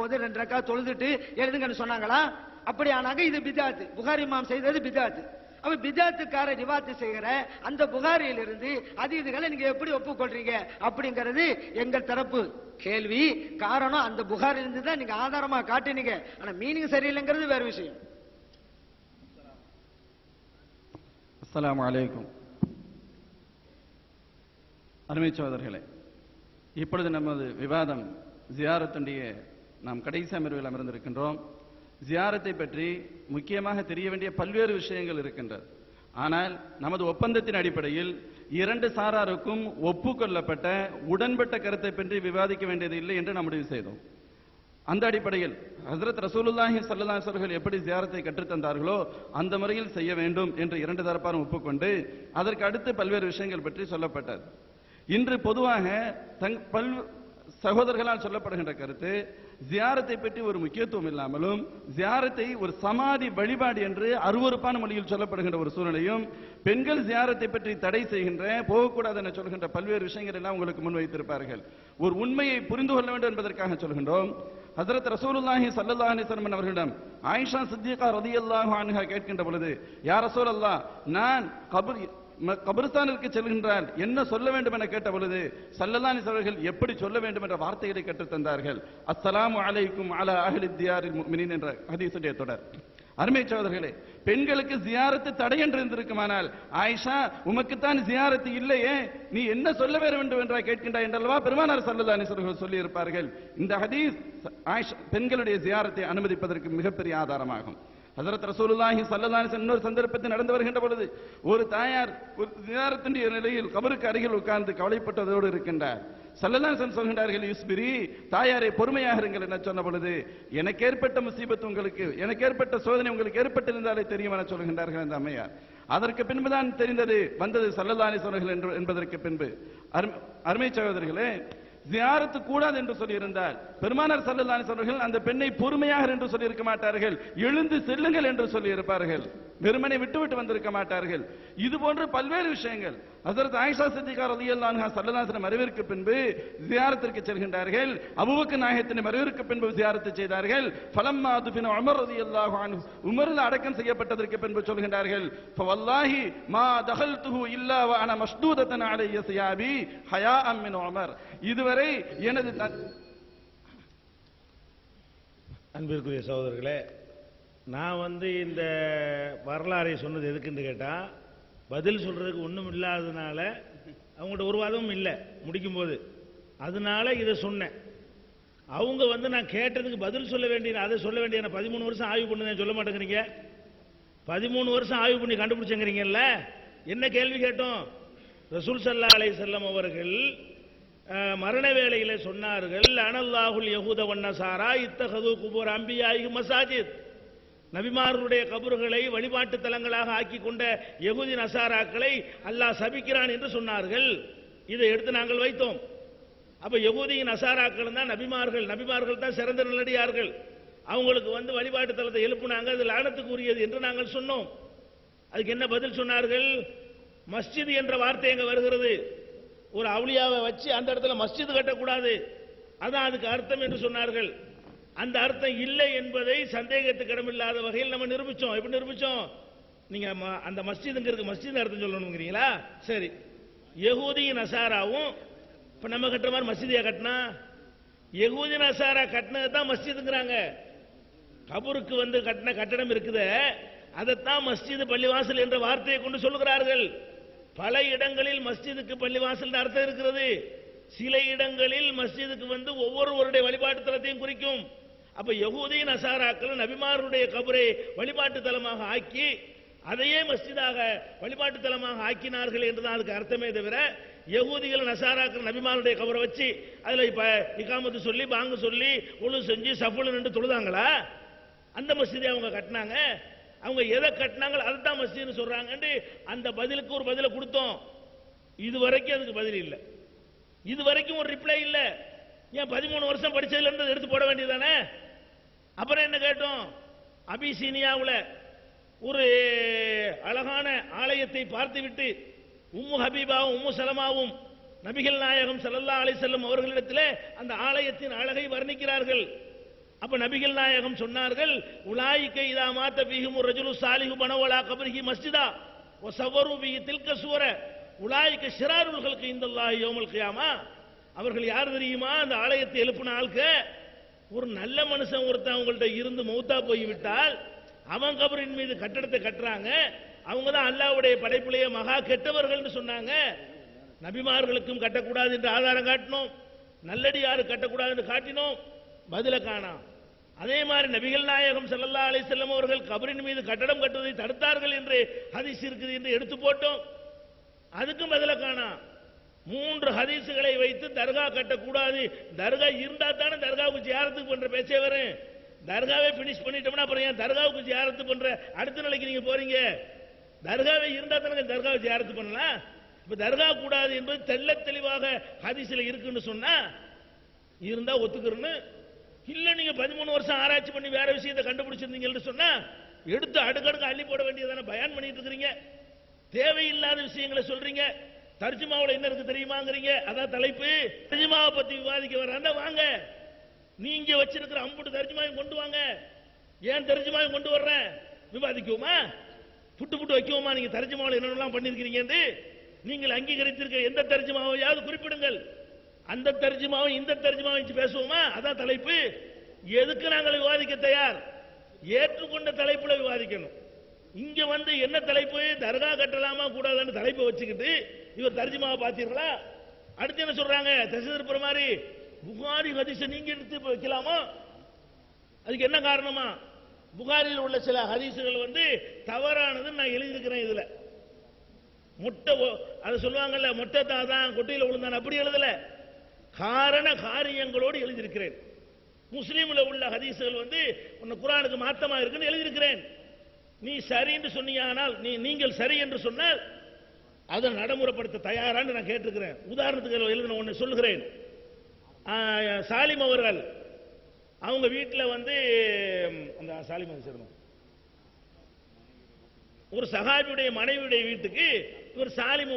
போது 2 ரக்காத் தொழுதுட்டு எழுதுங்கன்னு சொன்னாங்களா? அப்படி ஆனாங்க இது பிதாத். புகாரி இமாம் செய்தது பிதாத். அப்ப பிதாத்துக்கார ரிவாத்து செய்கிற அந்த புகாரியிலிருந்து அதீதுகளை நீங்க எப்படி ஒப்புக்கொள்றீங்க அப்படிங்கிறது எங்கள் தரப்பு கேள்வி. காரணம் அந்த புகாரிலிருந்து தான் நீங்க ஆதாரமா காட்டினீங்க. ஆனா மீனிங் சரியில்லைங்கிறது வேற விஷயம். அஸ்ஸலாமு அலைக்கும். அருமை சகோதரர்களே, இப்பொழுது நமது விவாதம் ஜியாரத்துடைய நாம் கடைசி அமர்வில் அமர்ந்திருக்கின்றோம். ஜியாரத்தை பற்றி முக்கியமாக தெரிய வேண்டிய பல்வேறு விஷயங்கள் இருக்கின்றது. ஆனால் நமது ஒப்பந்தத்தின் அடிப்படையில் 2 சாராருக்கும் ஒப்புக்கொள்ளப்பட்ட உடன்பட்ட கருத்தை பற்றி விவாதிக்க வேண்டியது இல்லை என்று நாம் முடிவு செய்தோம். அந்த அடிப்படையில் ஹஜ்ரத் ரசூலுல்லாஹி ஸல்லல்லாஹு அலைஹி வஸல்லம் எப்படி ஜியாரத்தை கற்றுத்தந்தார்களோ அந்த முறையில் செய்ய வேண்டும் என்று 2 தரப்பாரும் ஒப்புக்கொண்டு அதற்கு அடுத்து பல்வேறு விஷயங்கள் பற்றி சொல்லப்பட்டது. இன்று பொதுவாக சகோதரர்களால் சொல்லப்படுகின்ற கருத்து ஜியாரத்தை பற்றி ஒரு முக்கியத்துவம் இல்லாமலும் ஜியாரத்தை ஒரு சமாதி வழிபாடு என்று அருவருப்பான மொழியில் சொல்லப்படுகின்ற ஒரு சூழ்நிலையும் பெண்கள் ஜியாரத்தை பற்றி தடை செய்கின்ற போகக்கூடாது என சொல்கின்ற பல்வேறு விஷயங்கள் எல்லாம் உங்களுக்கு முன்வைத்திருப்பார்கள். ஒரு உண்மையை புரிந்து கொள்ள வேண்டும் என்பதற்காக சொல்கின்றோம். ஹஜ்ரத் ரசூலுல்லாஹி ஸல்லல்லாஹு அலைஹி வஸல்லம் அவர்களிடம் ஆயிஷா சித்திகா ரலியல்லாஹு அன்ஹா கேட்கின்ற பொழுது, யா ரசூலல்லாஹ், நான் கபிரிஸ்தானிற்கு செல்கின்றால் என்ன சொல்ல வேண்டும் என கேட்ட பொழுது ஸல்லல்லாஹு அலைஹி அவர்கள் எப்படி சொல்ல வேண்டும் என்ற வார்த்தைகளை கற்றுத் தந்தார்கள். அஸ்ஸலாமு அலைக்கும் அலா அஹ்லி தியாரில் முஃமினீன் என்ற ஹதீஸுடைய தொடர். அருமை சகோதரர்களே, பெண்களுக்கு ஜியாரத்து தடை என்று இருந்திருக்குமானால், ஆயிஷா உமக்குத்தான் ஜியாரத்து இல்லையே, நீ என்ன சொல்ல வேண்டும் என்றா கேட்கின்றாய் என்றல்லவா பெருமானார் ஸல்லல்லாஹு அலைஹி வஸல்லம் சொல்லி இருப்பார்கள். இந்த ஹதீஸ் ஆயிஷா பெண்களுடைய ஜியாரத்தை அனுமதிப்பதற்கு மிகப்பெரிய ஆதாரமாகும். ஹஜ்ரத் ரசூலுல்லாஹி ஸல்லல்லாஹு அலைஹி வஸல்லம் இன்னொரு சந்தர்ப்பத்தில் நடந்து வருகின்ற பொழுது ஒரு தாயார் ஒரு ஜியாரத்தினுடைய நிலையில் கபருக்கு அருகில் உட்கார்ந்து கவலைப்பட்டதோடு இருக்கின்றார். ஸல்லல்லாஹு அலைஹி வஸல்லம் சொல்கின்றார்கள், யுஸ்பிரி, தாயாரை பொறுமையாக இருங்கள் என சொன்ன பொழுது, எனக்கு ஏற்பட்ட முசீபத் உங்களுக்கு, எனக்கு ஏற்பட்ட சோதனை உங்களுக்கு ஏற்பட்டிருந்தாலே தெரியும் என சொல்கின்றார்கள் அந்த அம்மையார். அதற்கு பின்புதான் தெரிந்தது வந்தது ஸல்லல்லாஹு அலைஹி வஸல்லம் என்பதற்கு பின்பு. அருமை சகோதரர்களே, ஜியாரத்து கூடாது என்று சொல்லியிருந்தால் பெருமானார் ஸல்லல்லாஹு அலைஹி வஸல்லம் அந்த பெண்ணை பொறுமையாக என்று சொல்லி இருக்க மாட்டார்கள், எழுந்து செல்லுங்கள் என்று சொல்லி இருப்பார்கள், வெறுமனை விட்டுவிட்டு வந்திருக்க மாட்டார்கள். இது போன்ற பல்வேறு விஷயங்கள். ஹஜ்ரத் ஆயிஷா சித்திகா ரலியல்லாஹு அன்ஹா ஸல்லல்லாஹு அலைஹி வஸல்லம் மறைவிற்கு பின்பு ஜியாரத்திற்கு செல்கின்றார்கள். அபூபக்கர் நாயகத்தின் மறைவிற்கு பின்பு ஜியாரத்து செய்தார்கள். ஃபலம்மா துஃபின உமர் ரலியல்லாஹு அன்ஹு, உமரில் அடக்கம் செய்யப்பட்டதற்கு பின்பு சொல்கின்றார்கள், ஃபவல்லாஹி மா தகல்துஹு இல்லா வ அன மஷ்தூதத்தன் அலைய சியாபி ஹயாஅம் மின் உமர். இதுவரை எனது அன்பிற்குரிய சகோதரர்களே, நான் இந்த வரலாறை சொன்னது எதுக்குன்னு கேட்டா, பதில் சொல்றதுக்கு ஒன்றும் இல்லாததுனால, அவங்கள்ட்ட ஒரு வாதமும் இல்லை முடிக்கும் போது, அதனால இதை சொன்னேன். அவங்க நான் கேட்டதுக்கு பதில் சொல்ல வேண்டிய, அதை சொல்ல வேண்டிய 13 வருஷம் ஆய்வு பண்ணி சொல்ல மாட்டேங்கிறீங்க. 13 வருஷம் ஆய்வு பண்ணி கண்டுபிடிச்சங்கிறீங்கல்ல. என்ன கேள்வி கேட்டோம்? ரசூல் ஸல்லல்லாஹு அலைஹி வஸல்லம் அவர்கள் மரண வேளையில சொன்னார்கள், அனல்லாஹுல் யஹூத வன்னசாரா இத்தகது குபூர் அம்பியாஹி மசாஜித், நபிமார்களுடைய கபறுகளை வழிபாட்டு தலங்களாக ஆக்கி கொண்ட யஹூதி நசாராக்களை அல்லாஹ் சபிக்கிறான் என்று சொன்னார்கள். இதை எடுத்து நாங்கள் வைத்தோம். அப்ப யஹூதி நசாராக்கள் தான் நபிமார்கள் தான் சிறந்த நல்லடியார்கள். அவங்களுக்கு வழிபாட்டு தலத்தை எழுப்புனாங்க, அது லானத்துக்கு உரியது என்று நாங்கள் சொன்னோம். அதுக்கு என்ன பதில் சொன்னார்கள்? மஸ்ஜித் என்ற வார்த்தை எங்க வருகிறது, ஒரு அவுலியாவை வச்சு அந்த இடத்துல மஸ்ஜித் கட்டக்கூடாது, அதான் அதுக்கு அர்த்தம் என்று சொன்னார்கள். அந்த அர்த்தம் இல்லை என்பதை சந்தேகத்துக்கு இடமில்லாத வகையில் நம்ம நிரூபிச்சோம். எப்படி நிரூபிச்சோம்? நீங்க அந்த மஸ்ஜிதுங்கிறது மஸ்ஜித் அர்த்தம் சொல்லணுங்கிறீங்களா? சரி, யஹூதி நசாராவும் இப்ப நம்ம கட்டுற மாதிரி மஸ்ஜிதியா கட்டினா, யஹூதி நசாரா கட்டினது தான் மஸ்ஜிதுங்கிறாங்க. கபருக்கு கட்டின கட்டடம் இருக்குது, அதைத்தான் மஸ்ஜிது பள்ளிவாசல் என்ற வார்த்தையை கொண்டு சொல்லுகிறார்கள். பல இடங்களில் மஸ்ஜிதுக்கு பள்ளிவாசல் அர்த்தம் இருக்கிறது. சில இடங்களில் மஸ்ஜிதுக்கு ஒவ்வொருவருடைய வழிபாட்டு தலத்தையும் குறிக்கும். அப்ப யஹூதி நசாராக்கள் நபிமாருடைய கபரை வழிபாட்டு தலமாக ஆக்கி அதையே மஸ்ஜிதாக வழிபாட்டு தலமாக ஆக்கினார்கள் என்றுதான் அதுக்கு அர்த்தமே தவிர, யஹூதிகள் நசாராக்கள் நபிமாருடைய கபரை வச்சு அதுல இப்ப இகாமத்து சொல்லி பாங்கு சொல்லி ஒழு செஞ்சு சஃபுல் நின்று தொழுதாங்களா? அந்த மஸ்ஜிதை அவங்க கட்டினாங்க. அவங்க எதை கட்டினாங்களோ அதுதான் மஸ்ஜித்னு சொல்றாங்க. அந்த பதிலுக்கு ஒரு பதிலை கொடுத்தோம். இதுவரைக்கும் அதுக்கு பதில் இல்லை, இதுவரைக்கும் ஒரு ரிப்ளை இல்லை. ஏன் 13 வருஷம் படிச்சதுல இருந்து எடுத்து போட வேண்டியதானே? அப்புறம் என்ன கேட்டோம்? அபிசீனியாவில் ஒரு அழகான ஆலயத்தை பார்த்துவிட்டு உம்மு ஹபீபாவும் உம்மு சலமாவும் நபிகள் நாயகம் ஸல்லல்லாஹு அலைஹி வஸல்லம் அவர்களிடத்தில் அந்த ஆலயத்தின் அழகை வர்ணிக்கிறார்கள். அப்ப நபிகள் நாயகம் சொன்னார்கள், உலாயிக்க இதா மாத்த ஃபீஹிம் ரஜுலு சாலிஹு பனவலா கப்ரிஹி மஸ்ஜிதா வ ஸவரு பிஹி தில்க சூர உலாயிக்க ஷிராருல் ஹல்கி இந்தல்லாஹி யௌமல் கியாமா. அவர்கள் யார் தெரியுமா? அந்த ஆலயத்தை எழுப்பின ஆளுக்கு ஒரு நல்ல மனுஷன் ஒருத்தன் அவங்கள்ட்ட இருந்து மௌத்தா போய் விட்டால் அவன் கபரின் மீது கட்டடத்தை கட்டுறாங்க, அவங்க தான் அல்லாஹ்வுடைய படைப்பிலேயே மகா கெட்டவர்கள் சொன்னாங்க. நபிமார்களுக்கும் கட்டக்கூடாது என்று ஆதாரம் காட்டினோம், நல்லடியாரு கட்டக்கூடாது என்று காட்டினோம், பதில காணாம். அதே மாதிரி நபிகள் நாயகம் ஸல்லல்லாஹு அலைஹி வஸல்லம் அவர்கள் கபரின் மீது கட்டடம் கட்டுவதை தடுத்தார்கள் என்று ஹதீஸ் இருக்குது என்று எடுத்து போட்டோம், அதுக்கும் பதில காணாம். 3 ஹதீசுகளை வைத்து தர்கா கட்டக்கூடாது, தர்கா இருந்தா தானே தர்காவுக்கு ஜியாரத்துக்கு பண்ற பேச்சே வரும். தர்காவை பினிஷ் பண்ணிட்டோம்னா அப்புறம் ஏன் தர்காவுக்கு ஜியாரத்து பண்ற அடுத்த நிலைக்கு நீங்க போறீங்க? தர்காவை இருந்தா தானே தர்காவை ஜியாரத்து பண்ணலாம். இப்ப தர்கா கூடாது என்பது தெள்ள தெளிவாக ஹதீஸ்ல இருக்குன்னு சொன்னா இருந்தா ஒத்துக்கிறேன்னு, இல்ல நீங்க 13 வருஷம் ஆராய்ச்சி பண்ணி வேற விஷயத்தை கண்டுபிடிச்சிருந்தீங்கன்னு சொன்னா எடுத்து அடுக்கடுக்கு அள்ளி போட வேண்டியதான பயான் பண்ணிட்டு இருக்கிறீங்க. தேவையில்லாத விஷயங்களை சொல்றீங்க. தர்ஜுமாவுல என்ன இருக்கு தெரியுமாங்கிறீங்க, அதான் தலைப்பு. தர்ஜுமாவை பத்தி விவாதிக்க வர்றாங்க, வாங்க. நீங்க வச்சிருக்கிற அம்புட்டு தர்ஜுமாவையும் கொண்டு வாங்க. ஏன் தர்ஜுமாவையும் கொண்டு வர்றேன்? விவாதிக்குவோமா? புட்டு புட்டு வைக்குவோமா? நீங்க தர்ஜுமாவுல என்னென்னலாம் பண்ணிருக்கீங்க நீங்கள் அங்கீகரித்திருக்க எந்த தர்ஜுமாவையாவது குறிப்பிடுங்கள். அந்த தர்ஜுமாவை இந்த தர்ஜுமாவை வச்சு பேசுவோமா? அதான் தலைப்பு. எதுக்கு நாங்கள் விவாதிக்க தயார்? ஏற்றுக்கொண்ட தலைப்புல விவாதிக்கணும். இங்க வந்து என்ன தலைப்பு? தர்கா கட்டலாமா கூடாதுன்னு தலைப்பை வச்சுக்கிட்டு இவர் தர்ஜுமாவை பார்த்தீர்களா? அடுத்து என்ன சொல்றாங்க? தசதிருப்புற மாதிரி புகாரி ஹதீஸை நீங்க எடுத்து வைக்கலாமா? அதுக்கு என்ன காரணமா? புகாரில் உள்ள சில ஹதீசுகள் வந்து தவறானது நான் எழுதியிருக்கிறேன். இதுல முட்டை அதை சொல்லுவாங்கல்ல, மொட்டை தான் கொட்டையில் விழுந்தான், அப்படி எழுதல, காரண காரியங்களோடு எழுதியிருக்கிறேன். முஸ்லீம்ல உள்ள ஹதீசுகள் வந்து உன்னை குர்ஆனுக்கு மாத்தமா இருக்குன்னு எழுதியிருக்கிறேன். நீ சரி என்று சொன்னீயானால், நீங்கள் சரி என்று சொன்னால் அதை நடைமுறைப்படுத்த தயாரான்னு நான் கேட்டிருக்கிறேன். உதாரணத்துக்கு எழுதின ஒன்று சொல்லுகிறேன். சாலிம் அவர்கள் அவங்க வீட்டில் வந்து அந்த சாலிம் சொல்லணும், ஒரு சஹாபியுடைய மனைவியுடைய வீட்டுக்கு இவர் சாலிம்